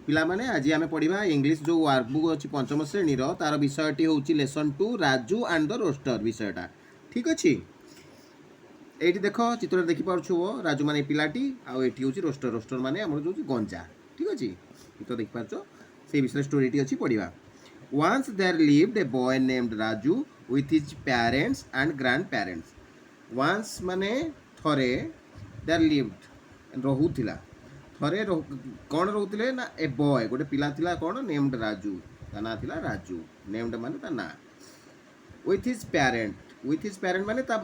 पिला माने आज आम पढ़ा इंग्लीश जो वर्कबुक अच्छी पंचम श्रेणी तार विषयटी हूँ lesson 2 Raju and the rooster विषयटा ठीक अच्छे। ये देख चित्र देखिपुव राजू माने पिलाटी आउे हूँ रोस्टर रोस्टर माने आम जो गंजा ठीक अच्छे चित्र देखिपार से विषय स्टोरी अच्छी पढ़ा। Once there lived a boy named Raju with his parents and grandparents. Once माने थरे there lived रहुथिला थरे कौन रहुथिले ना ए बॉय गोटे पिला थिला कौन नेम्ड राजू ता ना थिला राजू नेम्ड माने ता ना with his parent माने ता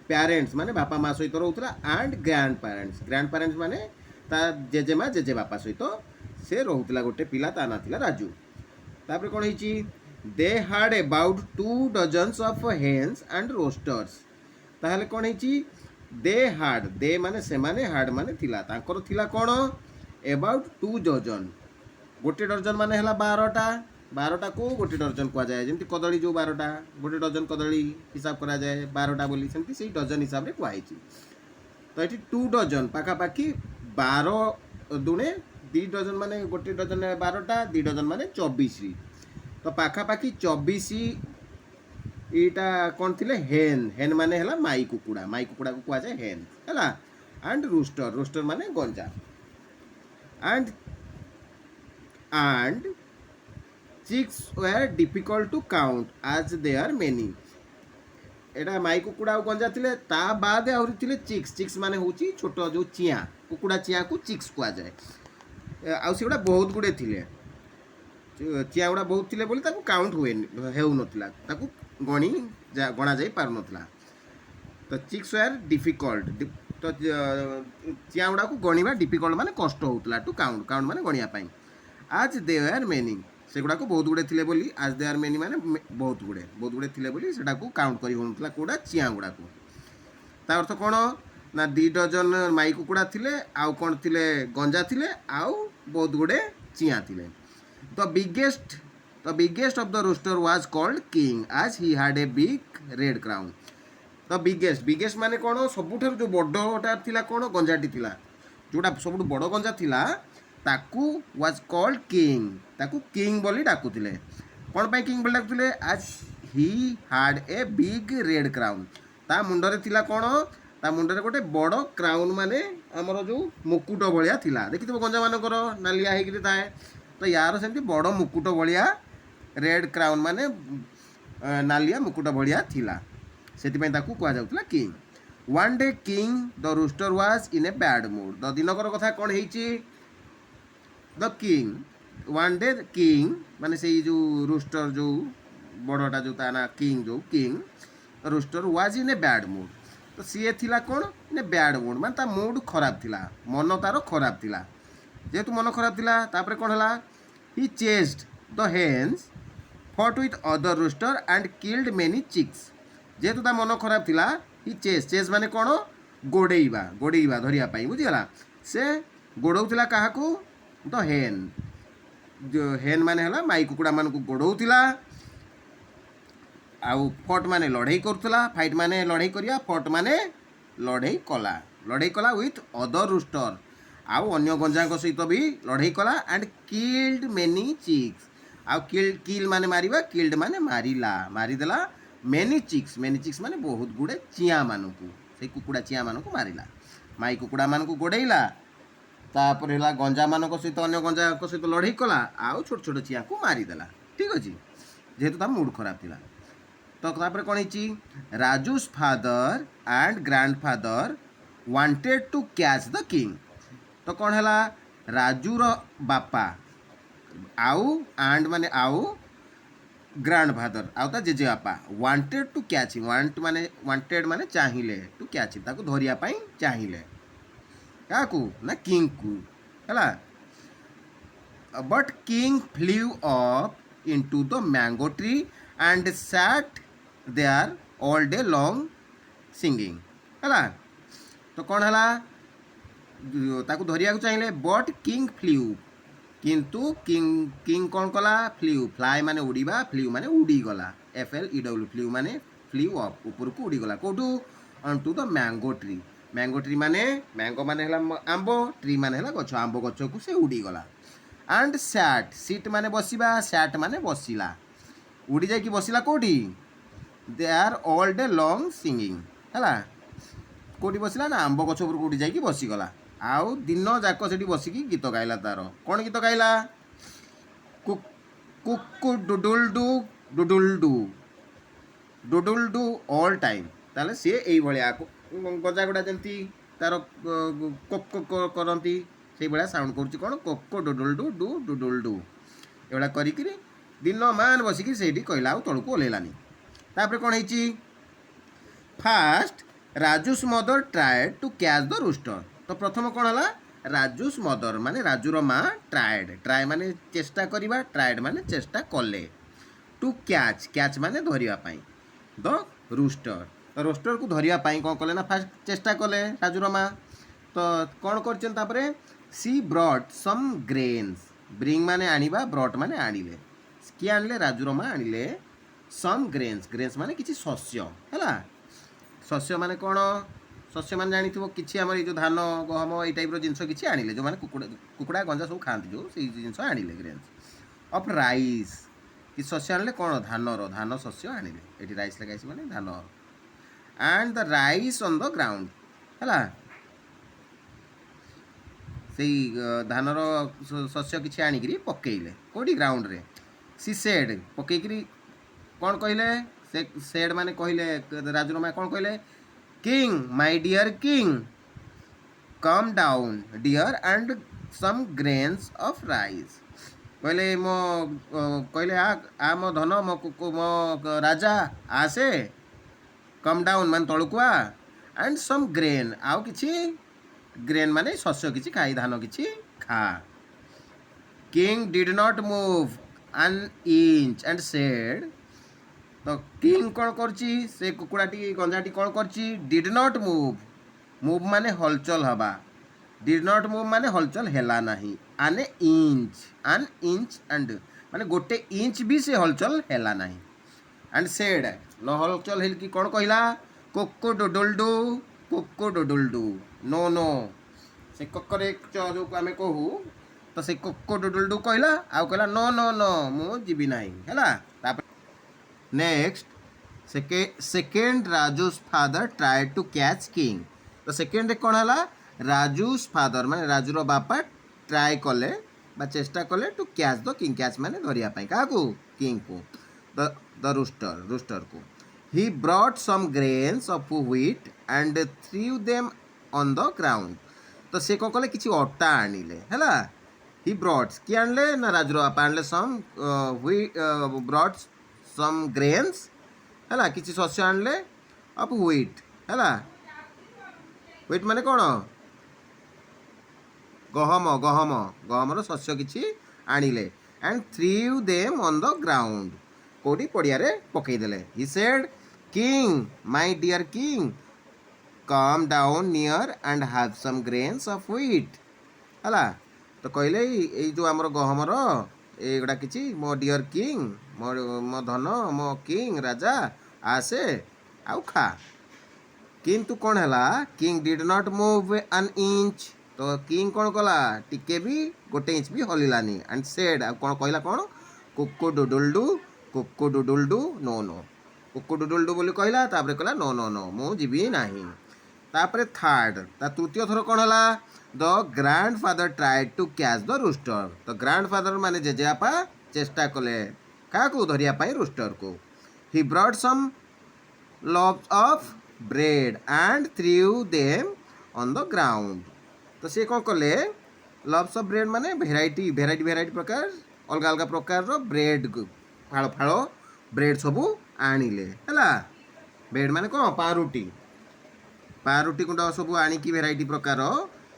पेरेंट्स माने बापा माँ सहित रहुथिला एंड ग्रैंड पेरेंट्स माने ता जेजेमा जेजे बापा सहित से रहुथिला गोटे पिला ता ना थिला राजू। तापर कौन होइची they had about 2 dozens of hens and roosters ताहले कौन होइची दे हाड दे माने से माने हाड माने थिला तांकर थिला कौन अबाउट 2 डजन गोटे डजन माने हला 12टा को गोटे डजन कह जाए जमी कदली जो 12टा गोटे डजन कदली हिसाब करा जाए 12टा बोली सेमती से डजन हिसाब रे कहई तो ये 2 डजन पाखापाखि 12 दुणे 2 डजन माने गोटे डजन 12टा 2 डजन माने 24 तो पाखापाखि 24 ईटा कौन थिले हेन हेन माने हला माई कुकुड़ा को कह जाए हेन हला एंड रोस्टर माने गंजा and chicks were difficult to count आज दे आर मेनी एटा माई कुकुड़ा गंजा थिले ता बाद आहुरी थिले चिक्स माने होची छोट जो चिया कुकुड़ा चिया को चिक्स कह जाए आउ से बहुत गुड़े थिले चिया गुड़ा बहुत थिले बोली ताकू काउंट हुए हेउ नथिला ताकू गणा जाई पार नथिला तो चिक्स वेर डिफिकल्ट तो चिया गुड़ा को गणिबा डिफिकल्ट माने कष्ट होतला टू काउंट माने गणिया पाई आज दे आर मेनी से गुड़ा को बहुत गुड़े थिले बोली आज दे आर मेनी माने बहुत गुड़े थिले बोली सेटा को काउंट करी होनथला कोडा चिया गुड़ा को ता अर्थ कोन ना 2 डजन माई कुकुड़ा थिले आउ कोन थिले गंजा थिले आउ बहुत गुड़े चिया थिले। The biggest of the rooster was called king आज he had a big red crown. The biggest माने कोन सबुठार जो बड़टा थिला कोन गंजाटी थिला जोटा सबुठ बड़ गंजा थिला ताकू वाज कॉल्ड किंग ताकू किंग बोली डाकुथिले कोन पई किंग बोली डाकुथिले आज he had a big red crown ता मुंडरे थिला कोन ता मुंडरे गोटे बड़ क्राउन माने हमर जो मुकुट भलिया थिला देखिथबो गंजा मानकर नालिया हेकि थाए तो यार सेमती बड़ मुकुट भलिया रेड क्राउन माने नालिया मुकुट भलिया थिला सेति पई ताकू कहा जाउतला king. One day king the rooster was in a bad mood the दिनकर कथा कोन हेची the king one day king माने से जो रोस्टर जो बड़टा जो ता ना king rooster was in a bad mood तो सी थिला कोन इन ए बैड मूड माने ता मूड खराब थिला मन तार खराब थिला जेहेतु मन खराब थिला तापरे कोन हला he chased the hens fought with other rooster and killed many chicks जेहेतु ता मन खराब थिला ही चेस माने कोन गोड़ेइबा धरिया पाई बुझीगला से गोड़ौथिला काहाकू द हेन जो हेन माने हला माई कुकुड़ा मान को गोड़ौथिला आउ फट माने लड़ाई करथला फाइट माने लड़ाई करिया फट माने लड़ाई कला विथ अदर रोस्टर आउ अन्य गंजा सहित भी लड़ाई कला एंड किल्ड मेनी चिक्स आउ किल माने मारिबा किल्ड माने मारिदेला मेनी चिक्स माने बहुत गुड़े चिया मानकू से कुकुड़ा चिया मानकू मारिला माई कुकुड़ा मानकू गोड़ेइला तापर हला गंजा मानक सहित अन्य गंजा सहित लड़ाई कला आउ छोट छोट चिया को मारिदेला ठीक अच्छे जेहेतु ता मूड खराब थिला तो तापर कौन होइची Raju's father and grandfather wanted to catch the king तो कौन है राजूर बापा आउ एंड माने आउ ग्रैंडफादर आउ ता जेजे बापा wanted to catch him wanted माने चाहिए टू कैच हिम ताको धरिया पाई चाहिए क्या ना किंग को है but king flew up into the mango tree and sat there all day long singing है तो कौन है ताकू धरिया चाहिए बट किंग फ्ल्यू किंतु किंग कौन कला फ्ल्यू फ्लाई माने उड़ीबा फ्ल्यू माने उड़ीगला FLEW फ्ल्यू माने फ्ल्यू अप ऊपर को उड़ीगला कौटू on to the mango tree माने मैंगो माने हला आंबो ट्री माने हला गछ आंबो गछ को से उड़ीगला एंड सैट सीट माने बसिबा सैट माने बसिला उड़ी जाई बसिला कोठी they are all day long singing है कोठी बसिला ना आंब गछ उपर उड़ी जाई बसीगला आउ दिन जाक से बसिकी गीत गाइला तार कौन गीत गाइला Kuku डुडुल do डुडुल do all time ताले सी यही भाया गजा गुड़ा जमी तार कोक कोक करती से भाया साउंड करुच्ची कौन कोको डुडुल डू डुडुल डू एभा करी दिन मान बसिकी से कहला आउ तलू ओह्लैलानी तापर कौन है first Raju's mother tried to catch the rooster तो प्रथम कौन है राजूस मदर माने राजूर माँ ट्राएड ट्राए माने चेष्टा करवा ट्राएड माने चेष्टा कले टू कैच कैच माने धरियापाई द रूस्टर रोस्टर को धरियापाई कौन कले ना फास्ट चेष्टा कले राजूर माँ तो कौन कर सी ब्रॉट सम ग्रेन्स ब्रिंग माने आनिबा ब्रॉट माने आनिले किए आनिले राजूर माँ आनिले सम ग्रेन्स ग्रेन्स माने किछि शस्य है शस्य माने कौन शस्य मान जानी किसी आम जो धान गहम ये टाइप जिनस किसी आनिले जो मैंने कुकुड़ा गंजा सब खाती जो से जिनस आनिले ग्रेन्स ऑफ राइस कि शस्य आनिले कौन धान शस्य आनिले ये राइस लगाई माने धान and the rice on the ground है से धानर शस्य किसी आनिकी पकईले कौटी ग्राउंड रे सी सेड पकईकरी कौन कहले से सेड माने कहले राजूर माँ कौन कहले king my dear king come down dear and some grains of rice कहले मो कहले आ मो धन मो राजा आसे कम डाउन मान तलुक आ एंड सम ग्रेन आउ किछि ग्रेन माने शस्य किछि खाई धान किछि खा king did not move an inch and said तो किंग कौन करची से कुकुड़ाटी गंजाटी कौन करची डिड नॉट मूव मूव माने हलचल हवा डिड नॉट मूव माने हलचल हेला नहीं आने इंच एंड माने गोटे इंच भी से हलचल हेला नहीं एंड सेड न हलचल हेल की कौन कहला कोको डुडुल डू नो नो से ककरे जो आम कहू तो से कोको डुडुल डू कहला आउ कहला नो नो नो मु जीवी नहीं है next second Raju's father try to catch king तो सेकेंड रे कौन है राजूस फादर माने राजूर बापा ट्राई कले बा चेष्टा कले to catch the king catch माने धरिया पाई क्या किंग को द रूस्टर को he brought some grains of wheat and threw them on the ground तो से कौन कले किसी अटा आनिले है ही ब्रॉट्स किए आनले ना राजूर बापा आनले सम ब्रॉट सम ग्रेन्स है किसी शस्य आनले ऑफ व्हीट है व्हीट माने कौन गहम गहम गहमर शस्य किसी आनिले and threw them on the ground कोटी पड़िया पकईदे he said king my dear king come down near and have some grains of wheat है तो कहले ये जो आमर गहमर एगुड़ा किसी मो डियर किंग मो धन मो किंग राजा आसे आउ खा किंतु कौन है king did not move an inch तो किंग कौन कला टिके भी गोटे इंच भी हलिलानी एंड सेड कौन कहला कौन Kuku डुडुल do no no Kuku डुडुल do बोली कहला तापर कहला नो नो नो मु जीवी नहीं तापर थर्ड तृतीय थर कौन है the grandfather tried to catch the rooster तो ग्रैंड फादर माने जेजेबापा चेष्टा कले क्या धरिया रूस्टर को he brought some loaves of bread and threw them on the ground तो से कौन कले लव्स ऑफ ब्रेड माने भेराइटी प्रकार अलग अलग प्रकार ब्रेड फाड़ फाड़ ब्रेड सबू आनिले है ब्रेड माने कौन पारुटी गुंड सब आनिकी भेराइटी प्रकार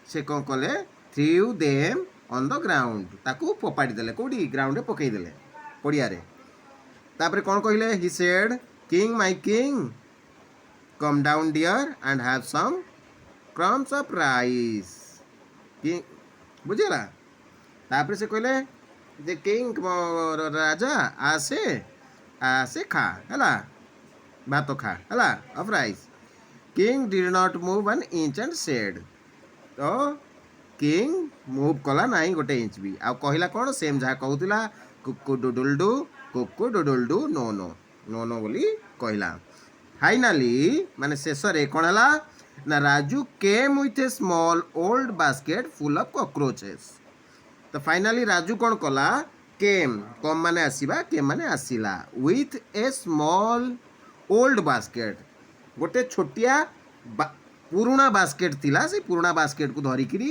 से कौन कले through them on the ground ताकू फोपाड़ी देले कोडी ग्राउंड पकईदे पड़िया तापर कौन कहले he said king my king come down dear and have some crumbs of rice king बुझेला तापर से कहले जे किंग राजा आसे आसे खा है भात खा है of rice king did not move an inch and said तो କିଙ୍ଗ ମୁଭ୍ କଲା ନାହିଁ ଗୋଟେ ଇଞ୍ଚ ବି। ଆଉ କହିଲା କ'ଣ ସେମ୍ ଯାହା କହୁଥିଲା କୁକୁ ଡୁଡୁଲ୍ ଡୁ କୁକୁ ଡୁଡୁଲ୍ ଡୁ ନୋ ନୋ ନୋ ନୋ ବୋଲି କହିଲା। ଫାଇନାଲି ମାନେ ଶେଷରେ କ'ଣ ହେଲା ନା Raju came with a small old basket full of cockroaches. ତ ଫାଇନାଲି ରାଜୁ କ'ଣ କଲା କେମ୍ କମ୍ ମାନେ ଆସିବା କେମ୍ ମାନେ ଆସିଲା with a small old basket ଗୋଟେ ଛୋଟିଆ ପୁରୁଣା ବାସ୍କେଟ୍ ଥିଲା ସେଇ ପୁରୁଣା ବାସ୍କେଟ୍କୁ ଧରିକିରି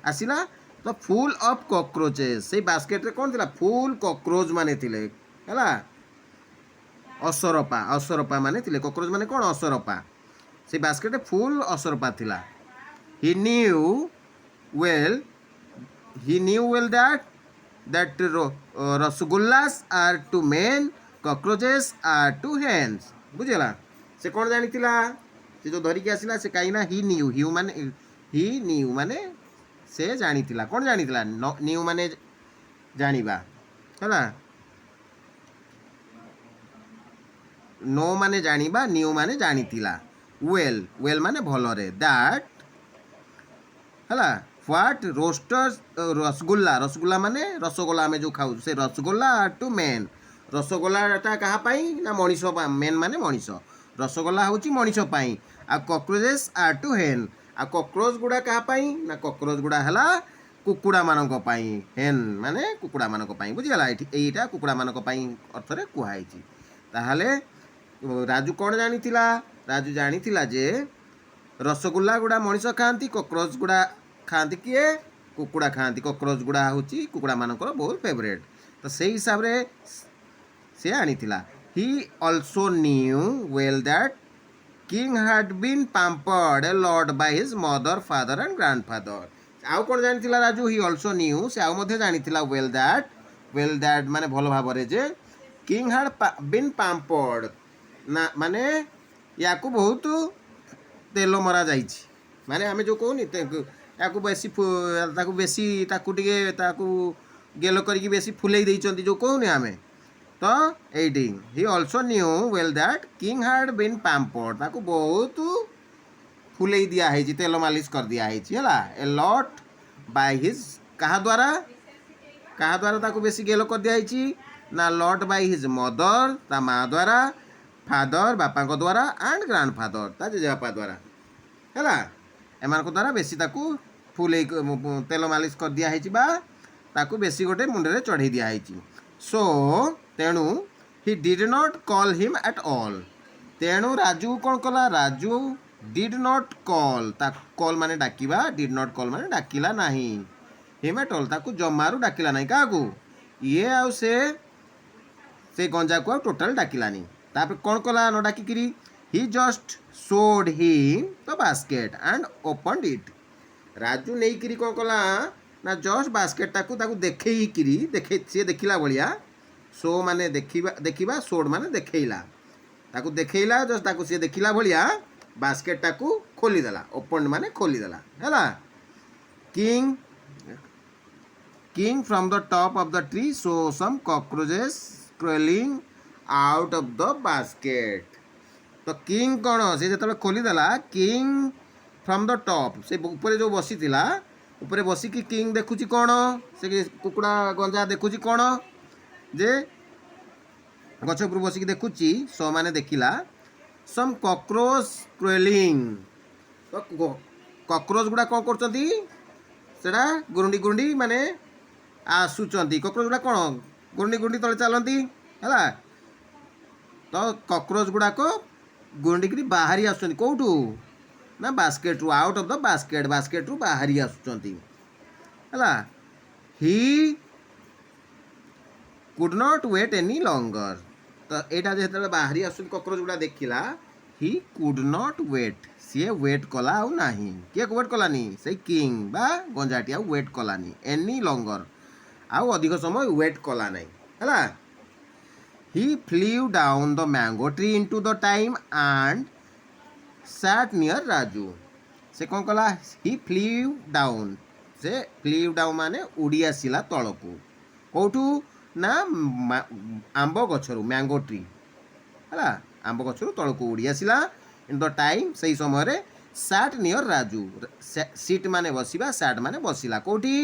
ଆସିଲା। ତ ଫୁଲ୍ ଅଫ୍ କକ୍ରୋଚେସ୍ ସେଇ ବାସ୍କେଟ୍ରେ କ'ଣ ଥିଲା ଫୁଲ୍ କକ୍ରୋଚ୍ ମାନେ ଥିଲେ ହେଲା ଅସରପା ଅସରପା ମାନେ ଥିଲେ କକ୍ରୋଚ୍ ମାନେ କ'ଣ ଅସରପା ସେଇ ବାସ୍କେଟ୍ରେ ଫୁଲ୍ ଅସରପା ଥିଲା। He knew well that rasgullas are to men cockroaches are to hens. ବୁଝିଗଲା ସେ କ'ଣ ଜାଣିଥିଲା ସେ ଯେଉଁ ଧରିକି ଆସିଲା ସେ କାହିଁକିନା ହି ନ୍ୟୁ ମାନେ ସେ ଜାଣିଥିଲା କ'ଣ ଜାଣିଥିଲା ନ୍ୟୁ ମାନେ ଜାଣିବା ହେଲା नो माने जानिबा न्यू माने जानिथिला वेल माने भलरे दैट हला व्हाट रोस्टर्स रसगुल्ला माने रसगोल्ला आमे जो खाऊ से रसगोल्ला टू मेन रसगोल्लाटा कहा पाई ना मनीष मेन माने मनीष रसगोल्ला होची मनीष पाई आ कॉकरोचेस आर टू हेन आ कॉकरोच गुडा कहा पाई ना कॉकरोच गुडा हला कुकुड़ा मानक पाई हेन माने कुकुड़ा मानक पाई बुझिगला एटा कुकुड़ा मानक पाई अर्थरे कुहाइची। ताहाले राजू कौन जानिथिला राजू जानिथिला जे रसगुल्ला गुड़ा मनीष खाती कॉकरोच गुड़ा खाती किए कुकुड़ा खाती कॉकरोच गुड़ा होची कुकुड़ा मानकर बहुत फेवरेट। तो से हिसाब रे से आनिथिला। He also knew well that king had been pampered a lot by his mother father and grandfather. आउ कौन जानिथिला राजू ही ऑल्सो न्यू से आउ मध्य जानिथिला वेल दैट माने भलो भाबरे जे किंग हैड बीन पैम्पर्ड ना माने या को बहुत तेल मरा जाइछि माने आमे जो कहूनी ताकू बेसी ताकू टिके ताकू गेलो करिकी बेसी फुलेई देइचंती जो कहूनी आमे। तो एडी he also knew well that king had been pampered ताकू बहुत फुलेई दिया है तेल मालिश कर दिया है ए लॉट बाय हिज कहा द्वारा ताकू बेसी गेलो कर दिया है ना लॉट बाय हिज मदर ता माँ द्वारा फादर बापा को द्वारा एंड ग्रैंडफादर ता जेजेबापा द्वारा है एमान को द्वारा बेसी ताकू फुले तेल मालिश कर दिया है ताकू बेसी गोटे मुंडे चढ़ई दिया है। सो तेणु he did not call him at all तेणु राजू कौन कला Raju did not call call माने डाकिबा डिड नॉट कॉल माने डाकिला नहीं हिम एट ऑल ताकू जमारू डाकिला नहीं काकू ये आउ से गंजा को टोटल डाकिलानी। तापर कौन कला न डाकिकी he just showed him the basket and opened it Raju नहीं करी कौन कला ना जस्ट बास्केट ताकू देखे सी देखला भाया शो माने देखा शोड माने देखला ताकू देखला जस्ट ताकू सी देखला भाया बास्केट टाकू खोलीदेला ओपन माने खोलीदेला है। King from the top of the tree saw some cockroaches crawling out of the basket. तो किंग कौन से जो खोलीदेला किंग फ्रॉम द टॉप से ऊपर जो बसी थिला ऊपर बसिकी किंग देखुची कौन से कुकुड़ा गंजा देखुची कौन जे गछ ऊपर बसिकी देखुची सो माने देखिला सम कॉकरोच क्रेलिंग। तो कॉकरोच गुड़ा कौन करचंती सेटा गुरुंडी माने आसुचंती कॉकरोच गुड़ा कौन गुरुंडी तले चलती है। तो कॉकरोच गुड़ाक गुरुंडी बाहरी आसुचंती कोठू ना बास्केट रु आउट ऑफ द बास्केट रु बाहरी आसुचंती है। He could not wait any longer. तो यहाँ जो बाहरी आस कॉकरोच गुड़ा देखला he could not wait see wait कला आउ नाही किए वेट कलानी से किंग बा गंजाटी आउ वेट कलानी एनी लॉन्गर आउ अधिक समय वेट कला नहीं है। He flew down the mango tree into the time and sat near Raju. से कौन कला ही फ्लीव डाउन माने उड़ी आसला तलकू कौटू ना आंब गछरू मैंगो ट्री है आंब गछरू तलकू उड़ी आसला इन द टाइम से समय sat near Raju. Sit माने बसिबा, sat माने बसिला कोठी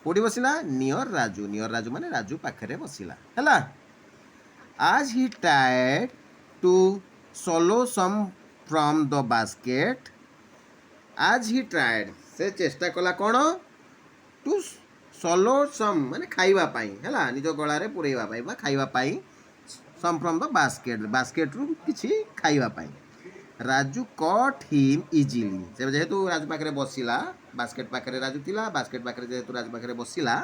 कोठी बसिला नियर राजू माने राजू पाखरे बसिला हैला. As he tried to swallow some from the basket, as he tried से चेष्टा कला कौन टू swallow some माने खाइबा पाई हैला निज गळारे पुरेइबा पाई बा खाइबा पाई some from the basket रु किछि खाइबा पाई. राजू कट हिम इजिली से जेहेतु राजू पाखरे बसिला बास्केट पाखरे राजू थिला बास्केट पाखरे जेहेतु राजू पाखरे बसिला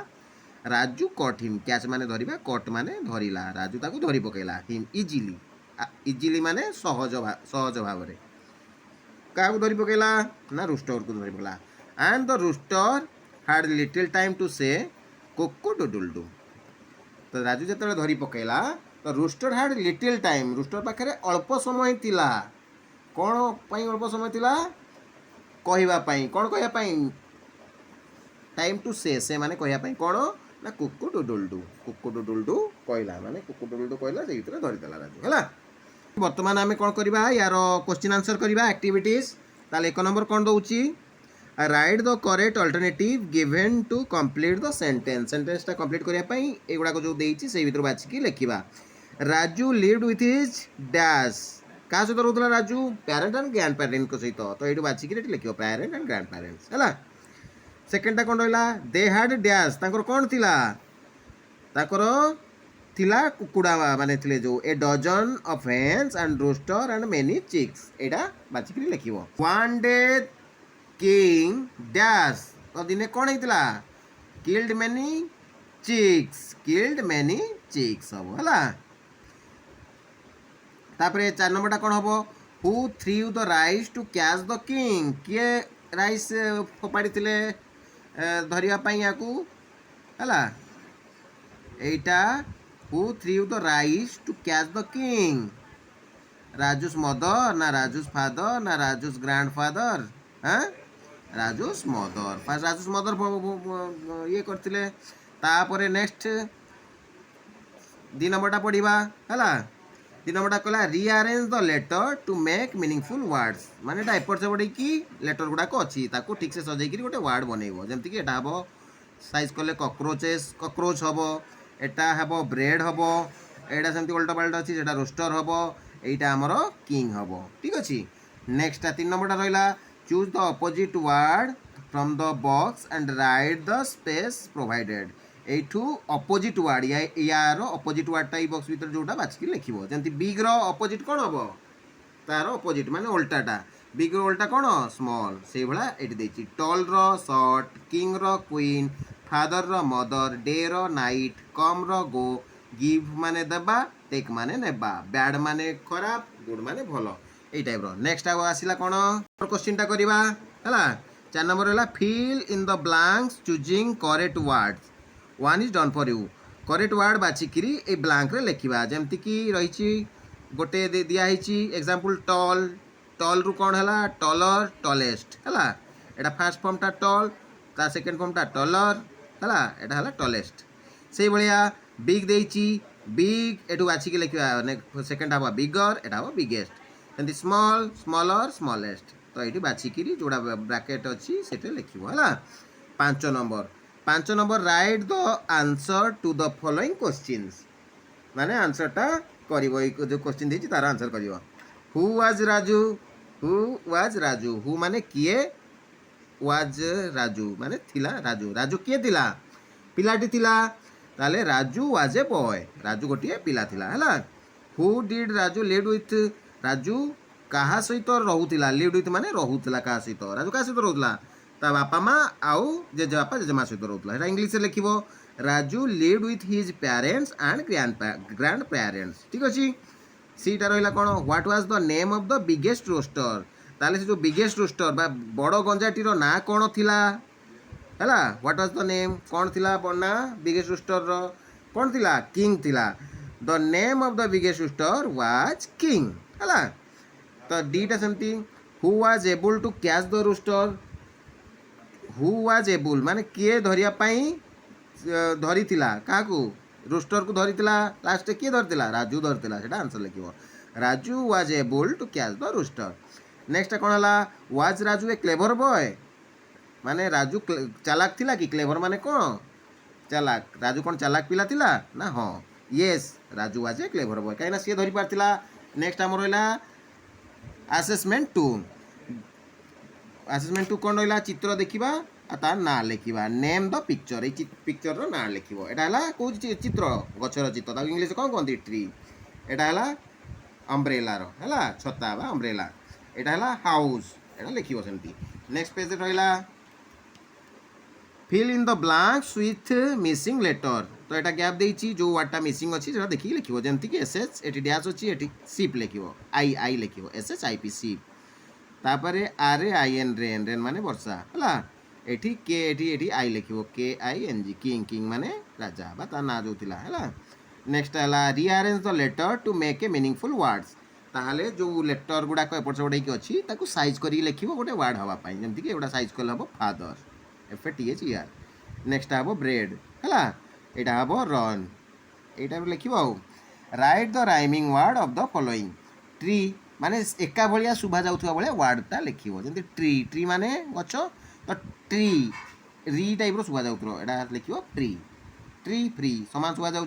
राजू कट हिम कैच माने धरिबा कट माने धरिला राजू ताकू धरि पकेला हिम इजिली माने सहज भावरे काकू धरि पकेला ना रूस्टर को धरि पकेला. And the rooster had little time to say cock-a-doodle-doo. तो राजू जेतेबेले धरि पकेला तो rooster had little time rooster पाखरे अल्प समय थिला कौन पाई अल्प समय थिला कहवा पाई कौन कहवा पाई टाइम टू से माने कहवा पाई कौन ना कुकु डुडुलडू कहला माने कुकु डुडुलडू कहला से भीतर धरि देला राजू हैला. वर्तमान आमे कोन करबा यार क्वेश्चन आंसर करबा एक्टिविटीज ताले 1 नंबर कोन दउची write the correct alternative given to complete the sentence टा कंप्लीट करिया पई एगुडा को जो देइची से भीतर बाछि की लिखिबा. Raju lived with his dash का सहित रोला Raju parent and grandparent को सहित तो ये बाछिक लिख पेरेंट एंड ग्रैंड पेरेंट्स है. सेकेंडटा कौन रहा दे हैड डैश कौन थिला थिला कुकुड़ा माने थिले जो a dozen of hens and rooster and many chicks एटा बाछिक लिख. वन डे किंग डैश तो दिने कौन होता किल्ड मेनी चिक्स हम है. तापरे 4 नंबरटा कौन हम who threw the rice to catch the king किए राइस फोपाड़ी धरिया या एटा who threw the rice to catch the king Raju's mother ना राजूस फादर ना राजूस ग्रैंड फादर हाँ Raju's mother fast Raju's mother ये करथिले. तापरे नेक्स्ट 2 नंबरटा पढ़िबा है. 2 नंबरटा कहला rearrange the letter to make meaningful words माने एटा एपट से पढ़ी कि लेटर गुड़ाक अच्छी ताको ठीक से सजाई कि गोटे वर्ड बनइबो जेमति कि एटा हबो साइज कले कॉकरोच हबो एटा हबो ब्रेड हबो एटा सेमति उल्टा पाल्टा अछि जेटा रोस्टर हबो एटा हमरो किंग हबो ठीक अछि. नेक्स्ट 3 नंबरटा रहला choose the opposite word from the box and write the space provided एठू अपोजिट वर्ड यार अपोजिट वर्डटा ई बॉक्स भीतर जोटा बाछिकी लिखिबो जेंति बिग रो अपोजिट कोन हबो तार अपोजिट माने उल्टाटा बिग रो उल्टा कोन स्मॉल से भला एठी देछि. टॉल रो शॉर्ट किंग रो क्वीन फादर रो मदर डे रो नाइट कम रो गो गिव माने देबा टेक माने नेबा बैड माने खराब गुड माने भलो ए टाइप रो. नेक्स्ट आसिला कोन क्वेश्चन टा करबा हला. 4 नंबर हला fill in the blanks choosing correct words 1 is done for you correct word बाछिकी ए ब्लैंक रे लिखिबा जेमति कि रहिछि गोटे दिया हिछि एग्जांपल टॉल रु कोन हला टॉलर टॉलेस्ट हला एटा फर्स्ट फॉर्म टा टॉल ता सेकंड फॉर्म टा टॉलर हला एटा हला टॉलेस्ट. से भलिया बिग देछि बिग एटू बाछिकी लिखिबा ने सेकंड हबा बिगर एटा हबा बिगेस्ट जेमति स्मॉल स्मॉलर स्मॉलेस्ट तो एटी बाछिकी जोड़ा ब्रैकेट अछि सेटे लिखिबो हला. 5 number write the answer to the following questions माने आंसरटा करिवो जो क्वेश्चन देछि तार आंसर करिवो. हु वाज राजू हु माने किए वाज राजू माने थिला राजू किए थिला पिलाटी थिला ताले Raju was a boy Raju गोटिए पिला थिला हला. Who did Raju live with Raju कहा सहित रहूतिला लिव विथ माने रहूतिला कहा सहित राजू कहा सहित रहूतिला ता बापा माँ आउ जेजे बापा जेजे माँ सहित रहूतिला एटा इंग्लिश रे लिखिबो Raju lived with his parents and grandparents ठीक अछि. सीटा रहिला कोन what was the name of the biggest rooster ताले से जो बिगेस्ट रोस्टर बा बड़ गंजाटी रो ना कोन थिला हला व्हाट वाज द नेम कोन थिला बना बिगेस्ट रोस्टर रो कोन थिला किंग थिला the name of the biggest rooster was king हला. तो डीटा सेमती who was able to catch the rooster who was able माने किए धरिया पाई धरी थिला काकू रोस्टर को धरी थिला लास्ट किए धरतिला राजू धरतिला सेटा आंसर लिखिबो Raju was able to catch the rooster. Next कौन है was Raju a clever boy माने राजू चालाक थिला कि क्लेवर माने कौन चालाक राजू कौन चालाक पिला थिला ना हाँ yes Raju was A clever boy कहीं सी धरी पार्थिला नेक्स्ट आम रहा आसेसमेंट टू आसेसमेंट टू कौन रहा चित्र देखा तार ना लिखा नेम द पिक्चर ये पिक्चर ना लिख यहाँ कौ चित्र गचर चित्र इंग्लीश कौन कहते ट्री यहाँ अम्ब्रेलार है छता बा अम्ब्रेला यहाँ है हाउस यहाँ लिख सेमती नेक्स्ट पेज रहा fill in the blanks with missing letter तो यहाँ गैप देती जो वार्डटा मिसिंग अच्छी जो देखिए लिख जमीक एस एच ये डैश अच्छी ये सीप लिख आई आई लिख एस एच आई पी सीप तापर R A I N rain rain माने वर्षा है एटी के एटी आई लिख K I N G king king माने राजा बा ता ना जो थिला है नेक्स्ट है rearrange the letter to make a meaningful words ताहले जो लेटर गुड़ाक एपट सेपट अच्छी ताको साइज कर लिख गोटे वर्ड हाँपाई जमीक एगुड़ा साइज कले हम father F A T H ER next हम ब्रेड है यहाँ हम रन यहाँ लिख right the rhyming word of the following tree माने एका भाया शुभा जाऊा भाया वर्डटा लिख जमी ट्री ट्री माने गच तो ट्री री टाइप शुभा जाऊँ यहाँ लिख ट्री ट्री फ्री सामान शुभा जाऊँ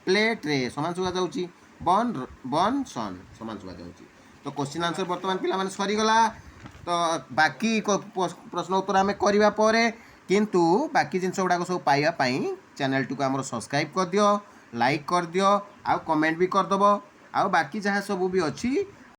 प्ले ट्रे सामान शुभा जाऊँ बन बन सन सामान शुभा जाऊँ तो क्वेश्चन आंसर बर्तमान पिला माने सरीगला तो बाकी प्रश्न उत्तर आम करने किंतु बाकी जिन गुड़ाक सब पाइबापी चैनल टू आम सब्सक्राइब कर दियो लाइक कर दियो आउ कमेंट भी करदेव आउ बाकी जहाँ सब भी अच्छी